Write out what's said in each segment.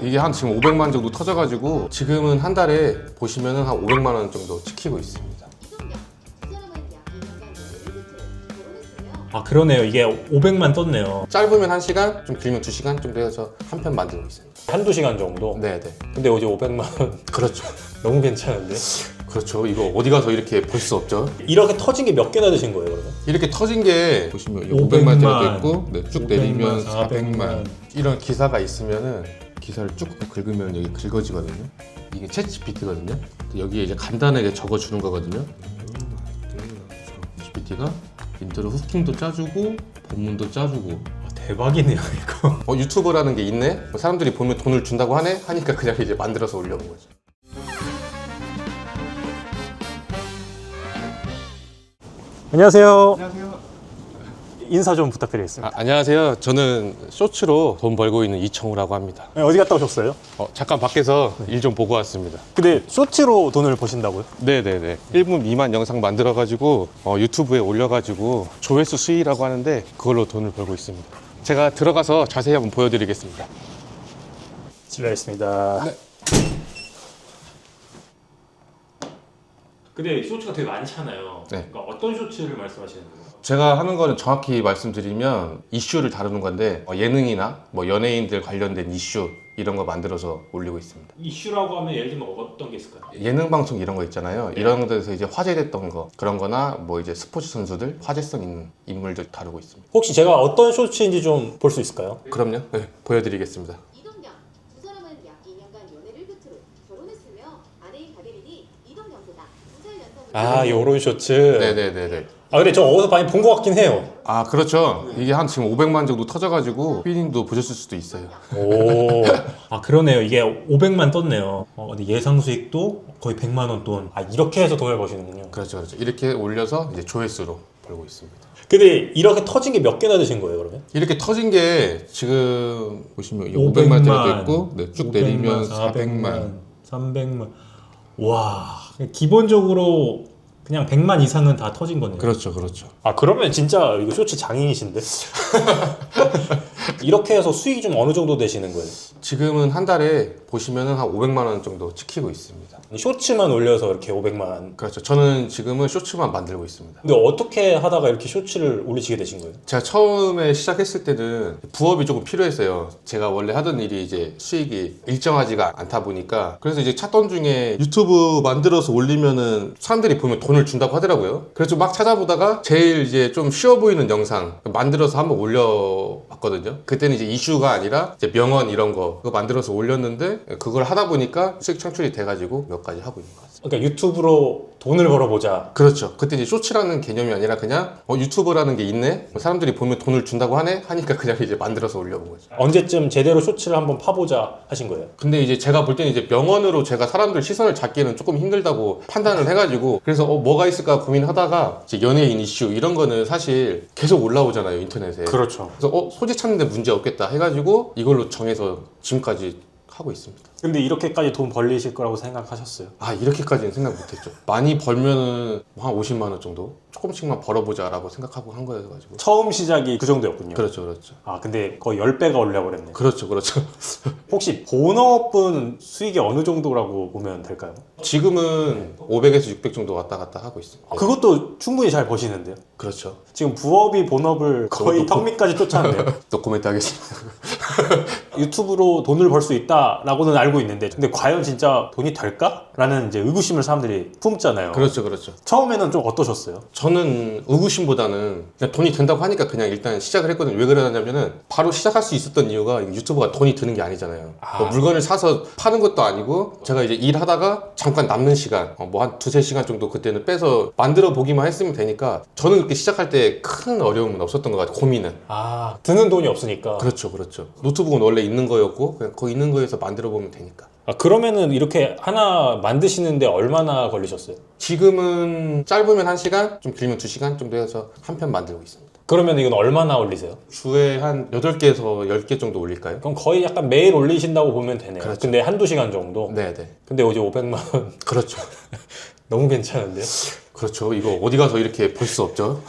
이게 한 지금 500만 정도 터져가지고 지금은 한 달에 보시면은 한 500만 원 정도 지키고 있습니다. 이동경 두 사람은 약 2년간 연애를 끝으로 결혼했으며 아 그러네요. 이게 500만 떴네요. 짧으면 1시간, 좀 길면 2시간 정도 해서 한 편 만들고 있습니다. 한두 시간 정도? 네네. 근데 어제 500만 원 그렇죠. 너무 괜찮은데? 그렇죠. 이거 어디 가서 이렇게 볼 수 없죠. 이렇게 터진 게 몇 개나 되신 거예요 그러면? 이렇게 터진 게 보시면 500만짜리도 있고 네, 쭉 내리면 400만 이런 기사가 있으면은 기사를 쭉 긁으면 여기 긁어지거든요. 이게 챗 GPT거든요. 여기에 이제 간단하게 적어주는 거거든요. GPT가 인트로 후킹도 짜주고 본문도 짜주고 아, 대박이네요 이거. 유튜버라는 게 있네? 사람들이 보면 돈을 준다고 하네? 하니까 그냥 이제 만들어서 올려본 거죠. 안녕하세요. 안녕하세요. 인사 좀 부탁드리겠습니다. 안녕하세요. 저는 쇼츠로 돈 벌고 있는 이청우라고 합니다. 네, 어디 갔다 오셨어요? 잠깐 밖에서 일 좀 보고 왔습니다. 근데 쇼츠로 돈을 버신다고요? 네네네. 1분 미만 영상 만들어가지고 유튜브에 올려가지고 조회수 수익이라고 하는데 그걸로 돈을 벌고 있습니다. 제가 들어가서 자세히 한번 보여드리겠습니다. 실례하겠습니다. 네. 근데 쇼츠가 되게 많잖아요. 네. 그러니까 어떤 쇼츠를 말씀하시는 거예요? 제가 하는 거는 정확히 말씀드리면 이슈를 다루는 건데 예능이나 뭐 연예인들 관련된 이슈 이런 거 만들어서 올리고 있습니다. 이슈라고 하면 예를 들면 어떤 게 있을까요? 예능 방송 이런 거 있잖아요. 이런 데서 이제 화제됐던 거 그런 거나 뭐 이제 스포츠 선수들 화제성 있는 인물들 다루고 있습니다. 혹시 제가 어떤 쇼츠인지 좀 볼 수 있을까요? 그럼요. 네, 보여드리겠습니다. 이동경 두 사람은 약 2년간 연애를 끝으로 결혼했으며 아내인 가게린이 이동경보다 2살 연상으로 아 요런 쇼츠. 네네네네. 아 근데 저 어디서 많이 본 것 같긴 해요. 아 그렇죠. 이게 한 지금 500만 정도 터져가지고 피디님도 보셨을 수도 있어요. 오. 아 그러네요. 이게 500만 떴네요. 근데 예상 수익도 거의 100만 원 돈. 아 이렇게 해서 돈을 버시는군요. 그렇죠, 그렇죠. 이렇게 올려서 이제 조회수로 벌고 있습니다. 근데 이렇게 터진 게 몇 개나 되신 거예요 그러면? 이렇게 터진 게 지금 보시면 500만, 500만짜리도 있고 네, 쭉 내리면 400만. 300만. 와. 기본적으로 그냥 100만 이상은 다 터진 거네요. 그렇죠, 그렇죠. 아 그러면 진짜 이거 쇼츠 장인이신데? 이렇게 해서 수익이 좀 어느 정도 되시는 거예요? 지금은 한 달에 보시면은 한 500만 원 정도 지키고 있습니다. 쇼츠만 올려서 이렇게 500만. 그렇죠. 저는 지금은 쇼츠만 만들고 있습니다. 근데 어떻게 하다가 이렇게 쇼츠를 올리시게 되신 거예요? 제가 처음에 시작했을 때는 부업이 조금 필요했어요. 제가 원래 하던 일이 이제 수익이 일정하지가 않다 보니까 그래서 이제 찾던 중에 유튜브 만들어서 올리면은 사람들이 보면 돈을 준다고 하더라고요. 그래서 막 찾아보다가 제일 이제 좀 쉬워 보이는 영상 만들어서 한번 올려봤거든요. 그때는 이제 이슈가 아니라 이제 명언 이런 거 그거 만들어서 올렸는데 그걸 하다 보니까 수익 창출이 돼가지고 몇 가지 하고 있는 것 같습니다. 그러니까 유튜브로 돈을 벌어보자. 그렇죠. 그때 이제 쇼츠라는 개념이 아니라 그냥 유튜버라는 게 있네? 사람들이 보면 돈을 준다고 하네? 하니까 그냥 이제 만들어서 올려본 거죠. 언제쯤 제대로 쇼츠를 한번 파보자 하신 거예요? 근데 이제 제가 볼 때는 이제 명언으로 제가 사람들 시선을 잡기에는 조금 힘들다고 판단을 해가지고 그래서 뭐가 있을까 고민하다가 이제 연예인 이슈 이런 거는 사실 계속 올라오잖아요 인터넷에. 그렇죠. 그래서 소재 찾는데 문제 없겠다 해가지고 이걸로 정해서 지금까지 하고 있습니다. 근데 이렇게까지 돈 벌리실 거라고 생각하셨어요? 아 이렇게까지는 생각 못했죠. 많이 벌면은 한 50만 원 정도 조금씩만 벌어보자라고 생각하고 한 거여가지고. 처음 시작이 그 정도였군요. 그렇죠, 그렇죠. 아 근데 거의 10배가 올려버렸네요. 그렇죠, 그렇죠. 혹시 본업은 수익이 어느 정도라고 보면 될까요? 지금은 500에서 600 정도 왔다 갔다 하고 있습니다. 그것도 충분히 잘 버시는데요? 그렇죠. 지금 부업이 본업을 거의 그것도 턱밑까지 쫓아왔네요. 노코멘트 하겠습니다. 유튜브로 돈을 벌 수 있다라고는 알고 있는데 근데 과연 진짜 돈이 될까? 라는 이제 의구심을 사람들이 품잖아요. 그렇죠, 그렇죠. 처음에는 좀 어떠셨어요? 저는 의구심보다는 그냥 돈이 된다고 하니까 그냥 일단 시작을 했거든요. 왜 그러냐면은 바로 시작할 수 있었던 이유가 유튜브가 돈이 드는 게 아니잖아요. 뭐 물건을 사서 파는 것도 아니고 제가 이제 일하다가 잠깐 남는 시간 뭐 한 두세 시간 정도 그때는 빼서 만들어 보기만 했으면 되니까 저는 그렇게 시작할 때 큰 어려움은 없었던 것 같아요. 고민은. 아 드는 돈이 없으니까. 그렇죠, 그렇죠. 노트북은 원래 있는 거였고 그냥 그 있는 거에서 만들어 보면 되니까. 아, 그러면은 이렇게 하나 만드시는데 얼마나 걸리셨어요? 지금은 짧으면 1시간, 좀 길면 2시간 정도 해서 한 편 만들고 있습니다. 그러면 이건 얼마나 올리세요? 주에 한 8개에서 10개 정도 올릴까요? 그럼 거의 약간 매일 올리신다고 보면 되네요. 그렇죠. 근데 한두 시간 정도? 네네. 근데 어제 500만 원 그렇죠. 너무 괜찮은데요? 그렇죠. 이거 어디 가서 이렇게 볼 수 없죠.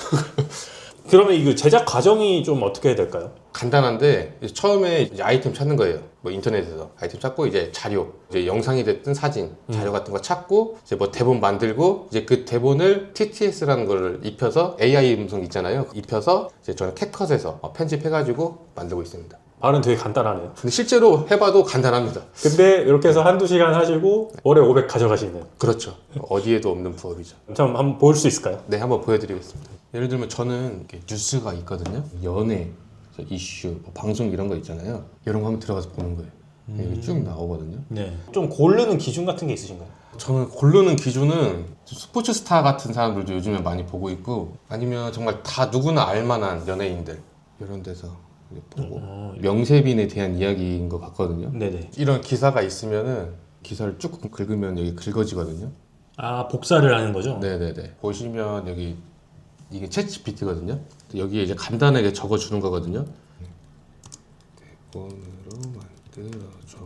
그러면 이거 제작 과정이 좀 어떻게 해야 될까요? 간단한데 이제 처음에 이제 아이템 찾는 거예요. 뭐 인터넷에서 아이템 찾고 이제 자료, 이제 영상이 됐든 사진, 자료 같은 거 찾고 이제 뭐 대본 만들고 이제 그 대본을 TTS라는 걸 입혀서 AI 음성 있잖아요. 입혀서 이제 저는 캡컷에서 편집해가지고 만들고 있습니다. 말은 되게 간단하네요. 근데 실제로 해봐도 간단합니다. 근데 이렇게 해서 한두 시간 하시고 월에 500 가져가시는. 그렇죠. 어디에도 없는 부업이죠. 참 한번 볼 수 있을까요? 네, 한번 보여드리겠습니다. 예를 들면 저는 이렇게 뉴스가 있거든요. 연예, 이슈, 뭐 방송 이런 거 있잖아요. 이런 거 한번 들어가서 보는 거예요. 여기 쭉 나오거든요. 네. 좀 고르는 기준 같은 게 있으신가요? 저는 고르는 기준은 스포츠 스타 같은 사람들도 요즘에 많이 보고 있고 아니면 정말 다 누구나 알만한 연예인들 이런 데서 이제 보고 명세빈에 대한 이야기인 것 같거든요. 네네. 이런 기사가 있으면은 기사를 쭉 긁으면 여기 긁어지거든요. 아, 복사를 하는 거죠? 네네네. 보시면 여기 이게 챗 GPT거든요. 여기에 이제 간단하게 적어주는 거거든요. 대본으로 만들어줘.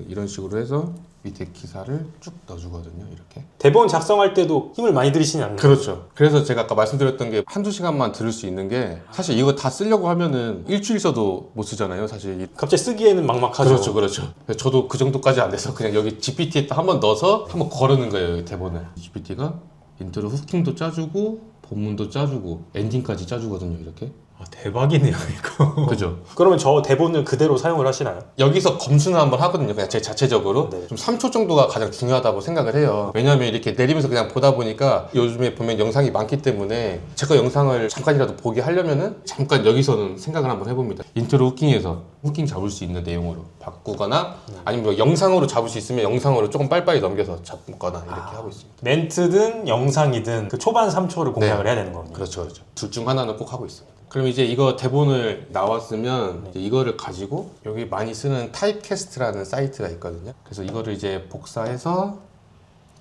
이런 식으로 해서 밑에 기사를 쭉 넣어주거든요. 이렇게. 대본 작성할 때도 힘을 많이 들이시지 않나요? 그렇죠. 그래서 제가 아까 말씀드렸던 게 한두 시간만 들을 수 있는 게 사실 이거 다 쓰려고 하면은 일주일 써도 못 쓰잖아요. 사실. 갑자기 쓰기에는 막막하죠. 그렇죠, 그렇죠. 저도 그 정도까지 안 돼서 그냥 여기 GPT에 한 번 넣어서 한번 거르는 거예요. 여기 대본을. GPT가 인트로 후킹도 짜주고 본문도 짜주고 엔딩까지 짜주거든요. 이렇게. 아, 대박이네요, 이거. 그죠? 그러면 저 대본을 그대로 사용을 하시나요? 여기서 검수는 한번 하거든요. 그냥 제 자체적으로. 네. 좀 3초 정도가 가장 중요하다고 생각을 해요. 왜냐하면 이렇게 내리면서 그냥 보다 보니까 요즘에 보면 영상이 많기 때문에 제가 영상을 잠깐이라도 보게 하려면은 잠깐 여기서는 생각을 한번 해봅니다. 인트로 후킹에서 후킹 잡을 수 있는 내용으로 바꾸거나 아니면 뭐 영상으로 잡을 수 있으면 영상으로 조금 빨리빨리 넘겨서 잡거나 이렇게 하고 있습니다. 멘트든 영상이든 그 초반 3초를 공략을 해야 되는 거군요. 그렇죠, 그렇죠. 둘 중 하나는 꼭 하고 있습니다. 그럼 이제 이거 대본을 나왔으면 이제 이거를 가지고 여기 많이 쓰는 타입캐스트라는 사이트가 있거든요. 그래서 이거를 이제 복사해서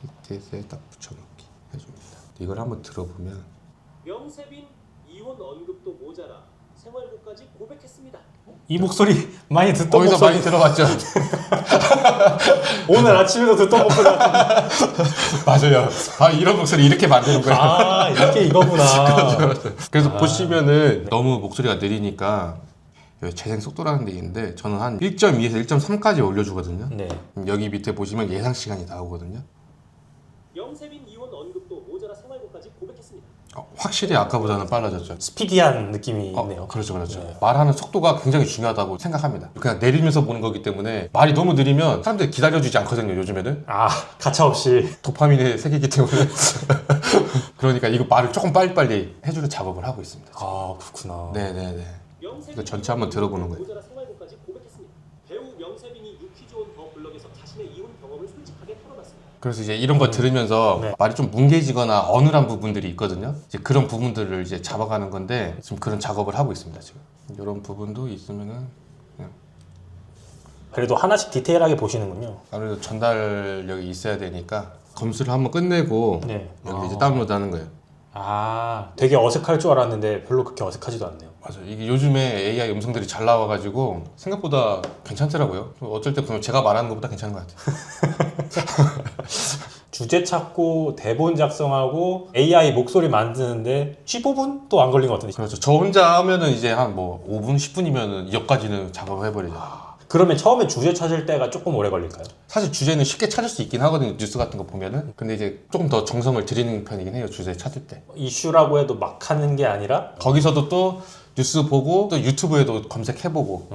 밑에서 딱 붙여넣기 해줍니다. 이걸 한번 들어보면 명세빈 이혼 언급도 모자라 생활고까지 고백했습니다. 이 목소리 많이 듣던 거기서 목소리. 많이 들어봤죠? 오늘 아침에도 듣던 목소리. 맞아요. 아 이런 목소리 이렇게 만드는 거예요. 아, 이게 이거구나. 그래서 보시면은 너무 목소리가 느리니까 여기 재생 속도라는 데 있는데 저는 한 1.2에서 1.3까지 올려주거든요. 네. 여기 밑에 보시면 예상 시간이 나오거든요. 명세빈 이혼 언급도 모자라 생활고까지 고백했습니다. 확실히 아까보다는 빨라졌죠. 스피디한 느낌이 있네요. 그렇죠, 그렇죠. 네. 말하는 속도가 굉장히 중요하다고 생각합니다. 그냥 내리면서 보는 거기 때문에 말이 너무 느리면 사람들이 기다려주지 않거든요, 요즘에는. 아, 가차없이. 도파민의 세계이기 때문에. 그러니까 이거 말을 조금 빨리빨리 해주는 작업을 하고 있습니다. 아, 그렇구나. 네네네. 명세빈 이거 전체 한번 들어보는 거예요. 모자라 생활고까지 고백했습니다. 배우 명세빈이 유퀴즈 온 더 블럭에서 자신의 이혼 경험을 솔직하게 털어놨습니다. 그래서 이제 이런 거 들으면서 네. 말이 좀 뭉개지거나 어눌한 부분들이 있거든요. 이제 그런 부분들을 이제 잡아가는 건데 지금 그런 작업을 하고 있습니다, 지금. 이런 부분도 있으면은 그냥 그래도 하나씩 디테일하게 보시는군요. 아무래도 전달력이 있어야 되니까 검수를 한번 끝내고 네. 여기 이제 다운로드 하는 거예요. 아, 되게 어색할 줄 알았는데 별로 그렇게 어색하지도 않네요. 맞아요. 이게 요즘에 AI 음성들이 잘 나와가지고 생각보다 괜찮더라고요. 어쩔 때 보면 제가 말하는 것보다 괜찮은 것 같아요. 주제 찾고 대본 작성하고 AI 목소리 만드는데 15분도 안 걸린 것 같은데. 그렇죠. 저 혼자 하면은 이제 한 뭐 5분, 10분이면은 여기까지는 작업을 해버리죠. 그러면 처음에 주제 찾을 때가 조금 오래 걸릴까요? 사실 주제는 쉽게 찾을 수 있긴 하거든요. 뉴스 같은 거 보면은. 근데 이제 조금 더 정성을 들이는 편이긴 해요. 주제 찾을 때. 이슈라고 해도 막 하는 게 아니라 거기서도 또 뉴스 보고 또 유튜브에도 검색해보고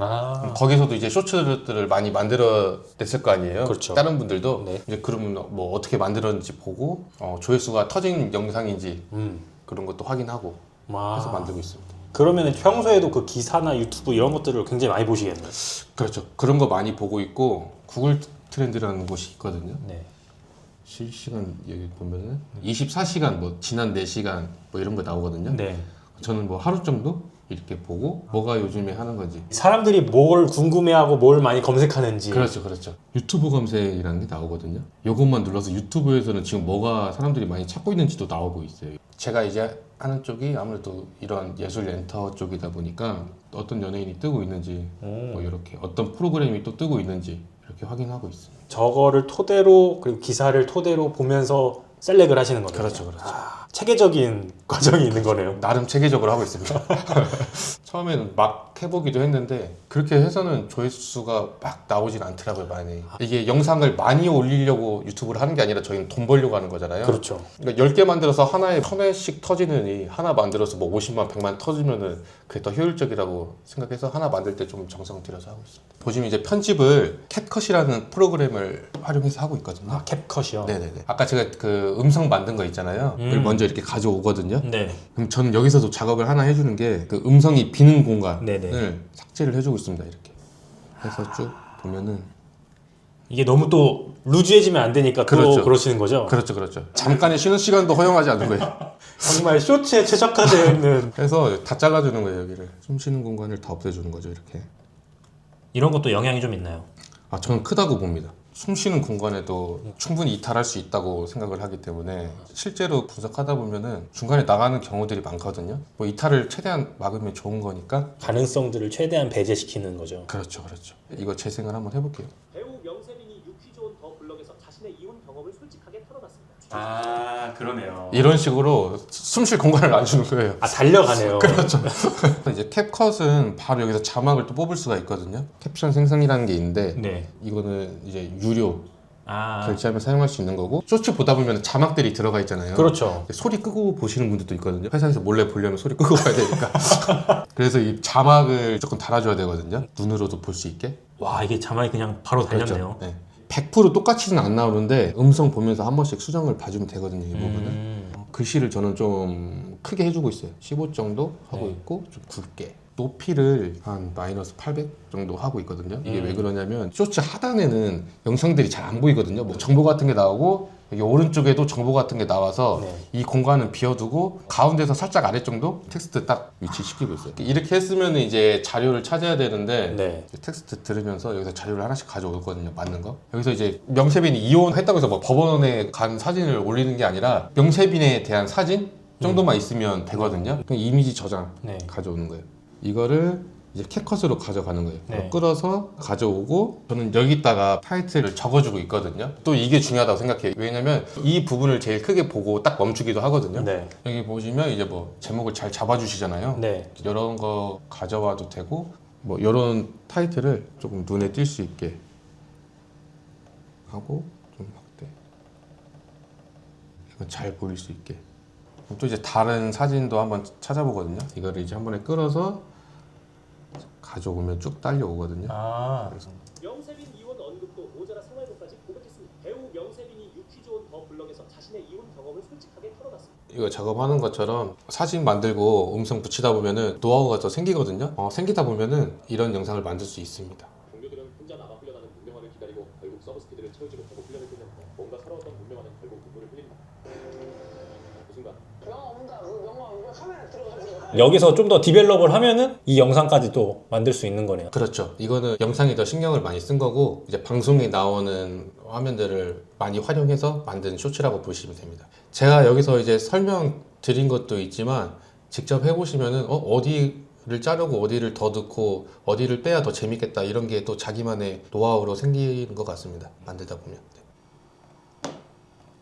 거기서도 이제 쇼츠들을 많이 만들어 냈을 거 아니에요. 그렇죠. 다른 분들도 네. 이제 그러면 뭐 어떻게 만들었는지 보고 조회수가 터진 영상인지 그런 것도 확인하고 해서 만들고 있습니다. 그러면 평소에도 그 기사나 유튜브 이런 것들을 굉장히 많이 보시겠네요. 그렇죠. 그런 거 많이 보고 있고 구글 트렌드라는 곳이 있거든요. 네. 실시간 여기 보면은 24시간 뭐 지난 4시간 뭐 이런 거 나오거든요. 네. 저는 뭐 하루 정도 이렇게 보고 뭐가 요즘에 하는 건지. 사람들이 뭘 궁금해하고 뭘 많이 검색하는지. 그렇죠, 그렇죠. 유튜브 검색이라는 게 나오거든요. 요것만 눌러서 유튜브에서는 지금 뭐가 사람들이 많이 찾고 있는지도 나오고 있어요. 제가 이제 하는 쪽이 아무래도 이런 예술 엔터 쪽이다 보니까 어떤 연예인이 뜨고 있는지 뭐 이렇게 어떤 프로그램이 또 뜨고 있는지 이렇게 확인하고 있습니다. 저거를 토대로 그리고 기사를 토대로 보면서 셀렉을 하시는 거죠. 그렇죠, 그렇죠. 체계적인 과정이 있는 거네요. 나름 체계적으로 하고 있습니다. 처음에는 막 해보기도 했는데 그렇게 해서는 조회수가 막 나오진 않더라고요, 많이. 이게 영상을 많이 올리려고 유튜브를 하는 게 아니라 저희는 돈 벌려고 하는 거잖아요. 그렇죠. 그러니까 10개 만들어서 하나에 1000회씩 터지는 이 하나 만들어서 뭐 50만, 100만 터지면은 그게 더 효율적이라고 생각해서 하나 만들 때 좀 정성 들여서 하고 있습니다. 보시면 이제 편집을 캡컷이라는 프로그램을 활용해서 하고 있거든요. 아, 캡컷이요? 네네네. 아까 제가 그 음성 만든 거 있잖아요. 그걸 먼저 이렇게 가져오거든요. 네. 그럼 저는 여기서도 작업을 하나 해주는 게 그 음성이 비는 공간을 네네. 삭제를 해주고 있습니다. 이렇게 해서 쭉 보면은 이게 너무 또 루즈해지면 안 되니까 또 그렇죠. 그러시는 거죠? 그렇죠. 잠깐의 쉬는 시간도 허용하지 않는 거예요. 정말 쇼츠에 최적화되어 있는 그래서 다 잘라주는 거예요. 여기를 숨 쉬는 공간을 다 없애주는 거죠. 이렇게. 이런 것도 영향이 좀 있나요? 아, 저는 크다고 봅니다. 숨 쉬는 공간에도 충분히 이탈할 수 있다고 생각을 하기 때문에 실제로 분석하다 보면은 중간에 나가는 경우들이 많거든요. 뭐 이탈을 최대한 막으면 좋은 거니까. 가능성들을 최대한 배제시키는 거죠. 그렇죠. 이거 재생을 한번 해볼게요. 배우 명세빈이 유퀴 좋은 더 블럭에서 자신의 이혼 경험을 솔직하게 털어놨습니다. 아, 그러네요. 이런 식으로 숨 쉴 공간을 안 주는 거예요. 아, 달려가네요. 그렇죠. 이제 캡컷은 바로 여기서 자막을 또 뽑을 수가 있거든요. 캡션 생성이라는 게 있는데 네. 이거는 이제 유료 아, 결제하면 사용할 수 있는 거고 쇼츠 보다 보면 자막들이 들어가 있잖아요. 그렇죠. 소리 끄고 보시는 분들도 있거든요. 회사에서 몰래 보려면 소리 끄고 봐야 되니까. 그래서 이 자막을 조금 달아줘야 되거든요. 눈으로도 볼 수 있게. 와, 이게 자막이 그냥 바로 달렸네요. 네. 100% 똑같이는 안 나오는데 음성 보면서 한 번씩 수정을 봐주면 되거든요. 이 부분은. 글씨를 저는 좀 크게 해주고 있어요. 15 정도 하고 네. 있고 좀 굵게. 높이를 한 마이너스 800 정도 하고 있거든요. 이게 왜 그러냐면 쇼츠 하단에는 영상들이 잘 안 보이거든요. 뭐 정보 같은 게 나오고 여기 오른쪽에도 정보 같은 게 나와서 네. 이 공간은 비워두고 가운데서 살짝 아래 정도 텍스트 딱 위치시키고 있어요. 이렇게 했으면 이제 자료를 찾아야 되는데 네. 텍스트 들으면서 여기서 자료를 하나씩 가져오거든요. 맞는 거. 여기서 이제 명세빈이 이혼했다고 해서 뭐 법원에 간 사진을 올리는 게 아니라 명세빈에 대한 사진 정도만 있으면 되거든요. 그냥 이미지 저장 네. 가져오는 거예요. 이거를 이제 캡컷으로 가져가는 거예요. 네. 끌어서 가져오고 저는 여기다가 타이틀을 적어주고 있거든요. 또 이게 중요하다고 생각해요. 왜냐면 이 부분을 제일 크게 보고 딱 멈추기도 하거든요. 네. 여기 보시면 이제 뭐 제목을 잘 잡아주시잖아요. 네. 이런 거 가져와도 되고 뭐 이런 타이틀을 조금 눈에 띌 수 있게 하고 좀 확대. 이건 잘 보일 수 있게. 그럼 또 이제 다른 사진도 한번 찾아보거든요. 이거를 이제 한 번에 끌어서 가져오면 쭉 딸려오거든요. 아, 명세빈 이혼 언급도 모자라 생활고까지 고백했습니다. 배우 명세빈이 유퀴 좋은 더 블럭에서 자신의 이혼 경험을 솔직하게 털어놨습니다. 이거 작업하는 것처럼 사진 만들고 음성 붙이다 보면은 노하우가 더 생기거든요. 생기다 보면은 이런 영상을 만들 수 있습니다. 동료들은 혼자 나가 훈련하는 문명화를 기다리고 결국 서브스키드를 채우지 못하고 훈련을 끝냈고 뭔가 서러웠던 문명화는 결국 눈물을 흘립니다. 그 순간 여기서 좀 더 디벨롭을 하면은 이 영상까지 또 만들 수 있는 거네요. 그렇죠. 이거는 영상이 더 신경을 많이 쓴 거고 이제 방송에 나오는 화면들을 많이 활용해서 만든 쇼츠라고 보시면 됩니다. 제가 여기서 이제 설명 드린 것도 있지만 직접 해보시면은 어디를 자르고 어디를 더 넣고 어디를 빼야 더 재밌겠다 이런 게 또 자기만의 노하우로 생기는 것 같습니다. 만들다 보면.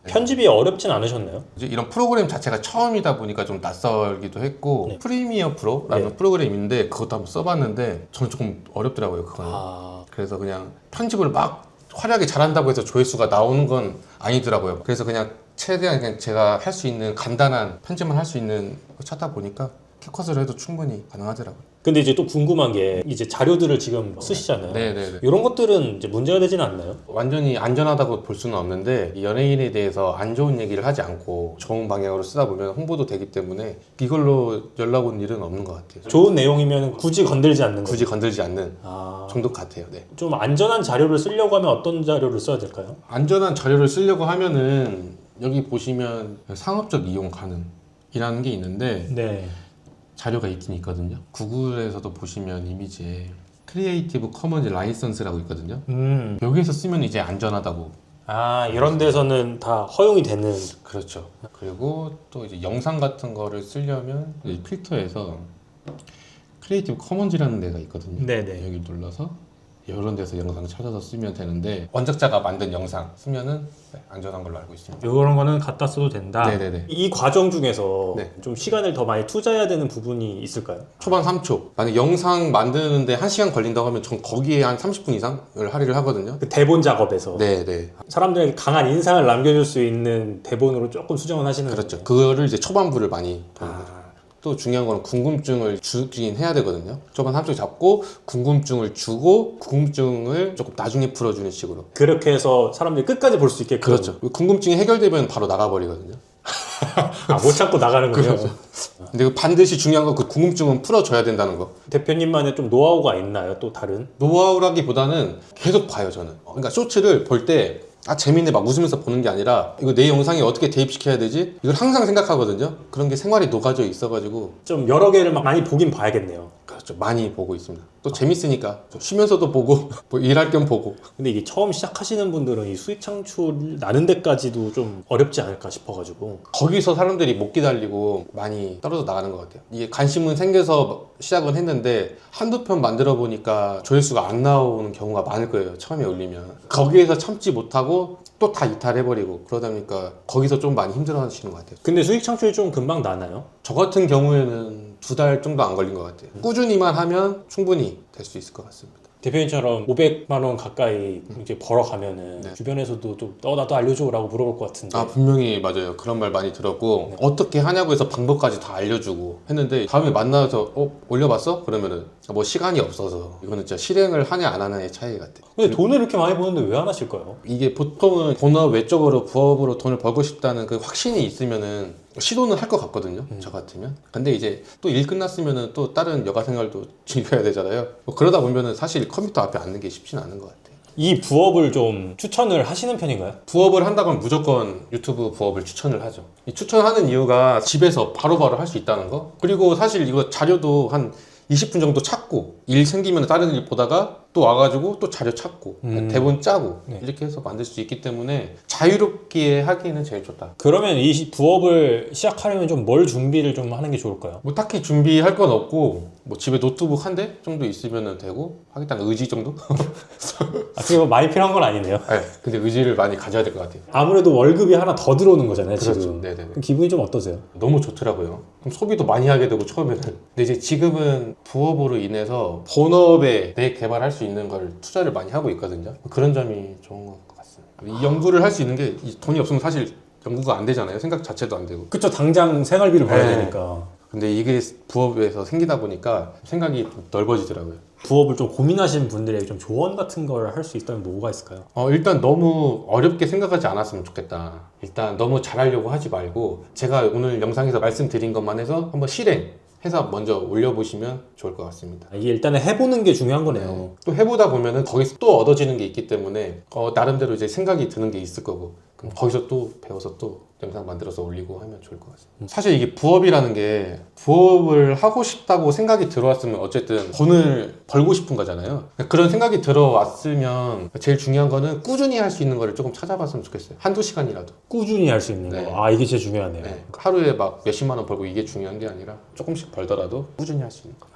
편집이 어렵진 않으셨나요? 이제 이런 프로그램 자체가 처음이다 보니까 좀 낯설기도 했고 네. 프리미어 프로라는 네. 프로그램인데 그것도 한번 써봤는데 저는 조금 어렵더라고요. 그거는. 아, 그래서 그냥 편집을 막 화려하게 잘한다고 해서 조회수가 나오는 건 아니더라고요. 그래서 그냥 최대한 그냥 제가 할 수 있는 간단한 편집만 할 수 있는 거 찾다 보니까 캡컷으로 해도 충분히 가능하더라고요. 근데 이제 또 궁금한 게 이제 자료들을 지금 쓰시잖아요. 네네네. 이런 것들은 이제 문제가 되지는 않나요? 완전히 안전하다고 볼 수는 없는데 이 연예인에 대해서 안 좋은 얘기를 하지 않고 좋은 방향으로 쓰다 보면 홍보도 되기 때문에 이걸로 연락 온 일은 없는 것 같아요. 좋은 내용이면 굳이 건들지 않는 굳이 거죠. 건들지 않는 아, 정도 같아요. 네. 좀 안전한 자료를 쓰려고 하면 어떤 자료를 써야 될까요? 안전한 자료를 쓰려고 하면은 여기 보시면 상업적 이용 가능이라는 게 있는데 네. 자료가 있긴 있거든요. 구글에서도 보시면 이미지에 크리에이티브 커먼즈 라이선스라고 있거든요. 여기에서 쓰면 이제 안전하다고. 아, 이런 데서는 다 허용이 되는. 그렇죠. 그리고 또 이제 영상 같은 거를 쓰려면 이 필터에서 크리에이티브 커먼즈라는 데가 있거든요. 네네. 여기 눌러서 이런 데서 영상 찾아서 쓰면 되는데 원작자가 만든 영상 쓰면은 안전한 걸로 알고 있습니다. 이런 거는 갖다 써도 된다. 네네네. 이 과정 중에서 네. 좀 시간을 더 많이 투자해야 되는 부분이 있을까요? 초반 3초. 만약 영상 만드는데 1시간 걸린다고 하면 전 거기에 한 30분 이상을 할애를 하거든요. 그 대본 작업에서 네네. 사람들에게 강한 인상을 남겨줄 수 있는 대본으로 조금 수정을 하시는 그렇죠. 거죠. 그거를 이제 초반부를 많이 도는 거죠. 또 중요한 건 궁금증을 주긴 해야 되거든요. 초반 3초 잡고 궁금증을 주고 궁금증을 조금 나중에 풀어주는 식으로. 그렇게 해서 사람들이 끝까지 볼 수 있게끔. 그렇죠. 궁금증이 해결되면 바로 나가버리거든요. 못 참고 나가는 거예요. 그렇죠. 근데 반드시 중요한 건 그 궁금증은 풀어줘야 된다는 거. 대표님만의 좀 노하우가 있나요? 또 다른? 노하우라기보다는 계속 봐요, 저는. 그러니까 쇼츠를 볼 때 재밌네 막 웃으면서 보는 게 아니라 이거 내 영상에 어떻게 대입시켜야 되지? 이걸 항상 생각하거든요. 그런 게 생활에 녹아져 있어가지고 좀 여러 개를 많이 보긴 봐야겠네요. 그렇죠. 많이 보고 있습니다. 또 재밌으니까 좀 쉬면서도 보고 뭐 일할 겸 보고. 근데 이게 처음 시작하시는 분들은 이 수익 창출 나는 데까지도 좀 어렵지 않을까 싶어가지고. 거기서 사람들이 못 기다리고 많이 떨어져 나가는 것 같아요. 이게 관심은 생겨서 시작은 했는데 한두 편 만들어 보니까 조회수가 안 나오는 경우가 많을 거예요. 처음에 올리면. 거기에서 참지 못하고 또 다 이탈해버리고 그러다 보니까 거기서 좀 많이 힘들어 하시는 것 같아요. 근데 수익 창출이 좀 금방 나나요? 저 같은 경우에는 2달 정도 안 걸린 것 같아요. 꾸준히만 하면 충분히 될 수 있을 것 같습니다. 대표님처럼 500만 원 가까이 이제 벌어가면은 네. 주변에서도 좀 나도 알려줘라고 물어볼 것 같은데. 분명히 맞아요. 그런 말 많이 들었고 어떻게 하냐고 해서 방법까지 다 알려주고 했는데 다음에 만나서 올려봤어? 그러면은 뭐 시간이 없어서 이거는 진짜 실행을 하냐 안 하냐의 차이 같아요. 근데 돈을 이렇게 많이 버는데 왜 안 하실까요? 이게 보통은 본업 외적으로 부업으로 돈을 벌고 싶다는 그 확신이 있으면은 시도는 할 것 같거든요. 저 같으면. 근데 이제 또 일 끝났으면은 또 다른 여가 생활도 즐겨야 되잖아요. 뭐 그러다 보면은 사실 컴퓨터 앞에 앉는 게 쉽지는 않은 것 같아요. 이 부업을 좀 추천을 하시는 편인가요? 부업을 한다면 무조건 유튜브 부업을 추천을 하죠. 이 추천하는 이유가 집에서 바로바로 할 수 있다는 거. 그리고 사실 이거 자료도 한 20분 정도 찾고 일 생기면 다른 일 보다가 또 와가지고 또 자료 찾고 대본 짜고 네. 이렇게 해서 만들 수 있기 때문에 자유롭게 하기에는 제일 좋다. 그러면 이 부업을 시작하려면 좀 뭘 준비를 좀 하는 게 좋을까요? 뭐 딱히 준비할 건 없고 뭐 집에 노트북 한 대 정도 있으면 되고 하겠다는 의지 정도? 그게 뭐 많이 필요한 건 아니네요. 네, 근데 의지를 많이 가져야 될 것 같아요. 아무래도 월급이 하나 더 들어오는 거잖아요, 그렇죠. 지금. 네네네. 그럼 기분이 좀 어떠세요? 너무 좋더라고요. 그럼 소비도 많이 하게 되고 처음에는. 근데 이제 지금은 부업으로 인해서 본업에 내 개발할 수 있는 걸 투자를 많이 하고 있거든요. 그런 점이 좋은 것 같습니다. 이 연구를 할 수 있는 게 이 돈이 없으면 사실 연구가 안 되잖아요. 생각 자체도 안 되고. 그쵸, 당장 생활비를 벌어야 네. 되니까. 근데 이게 부업에서 생기다 보니까 생각이 넓어지더라고요. 부업을 좀 고민하시는 분들에게 좀 조언 같은 걸 할 수 있다면 뭐가 있을까요? 일단 너무 어렵게 생각하지 않았으면 좋겠다. 일단 너무 잘하려고 하지 말고 제가 오늘 영상에서 말씀드린 것만 해서 한번 실행해서 먼저 올려보시면 좋을 것 같습니다. 이게 일단은 해보는 게 중요한 거네요. 또 해보다 보면은 거기서 또 얻어지는 게 있기 때문에 나름대로 이제 생각이 드는 게 있을 거고 그럼 거기서 또 배워서 또 영상 만들어서 올리고 하면 좋을 것 같습니다. 사실 이게 부업이라는 게 부업을 하고 싶다고 생각이 들어왔으면 어쨌든 돈을 벌고 싶은 거잖아요. 그런 생각이 들어왔으면 제일 중요한 거는 꾸준히 할 수 있는 거를 조금 찾아봤으면 좋겠어요. 한두 시간이라도. 꾸준히 할 수 있는 네. 거. 이게 제일 중요하네요. 네. 하루에 막 몇십만 원 벌고 이게 중요한 게 아니라 조금씩 벌더라도 꾸준히 할 수 있는 거.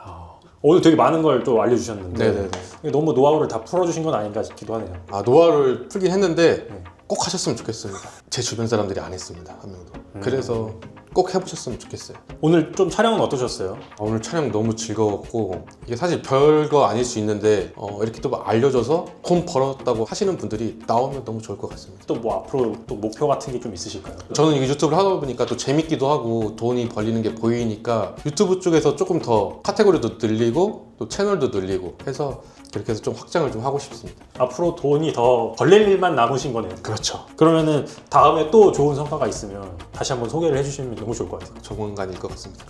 오늘 되게 많은 걸 또 알려주셨는데 네네네. 이게 너무 노하우를 다 풀어주신 건 아닌가 싶기도 하네요. 노하우를 풀긴 했는데 꼭 하셨으면 좋겠습니다. 제 주변 사람들이 안 했습니다. 한 명도. 그래서 꼭 해보셨으면 좋겠어요. 오늘 좀 촬영은 어떠셨어요? 오늘 촬영 너무 즐거웠고 이게 사실 별거 아닐 수 있는데 이렇게 또 막 알려줘서 돈 벌었다고 하시는 분들이 나오면 너무 좋을 것 같습니다. 또 뭐 앞으로 또 목표 같은 게 좀 있으실까요? 저는 이 유튜브를 하다 보니까 또 재밌기도 하고 돈이 벌리는 게 보이니까 유튜브 쪽에서 조금 더 카테고리도 늘리고 또 채널도 늘리고 해서 그렇게 해서 좀 확장을 좀 하고 싶습니다. 앞으로 돈이 더 벌릴 일만 남으신 거네요. 그렇죠. 그러면은 다음에 또 좋은 성과가 있으면 다시 한번 소개를 해주시면 너무 좋을 것 같아요. 조만간일 것 같습니다.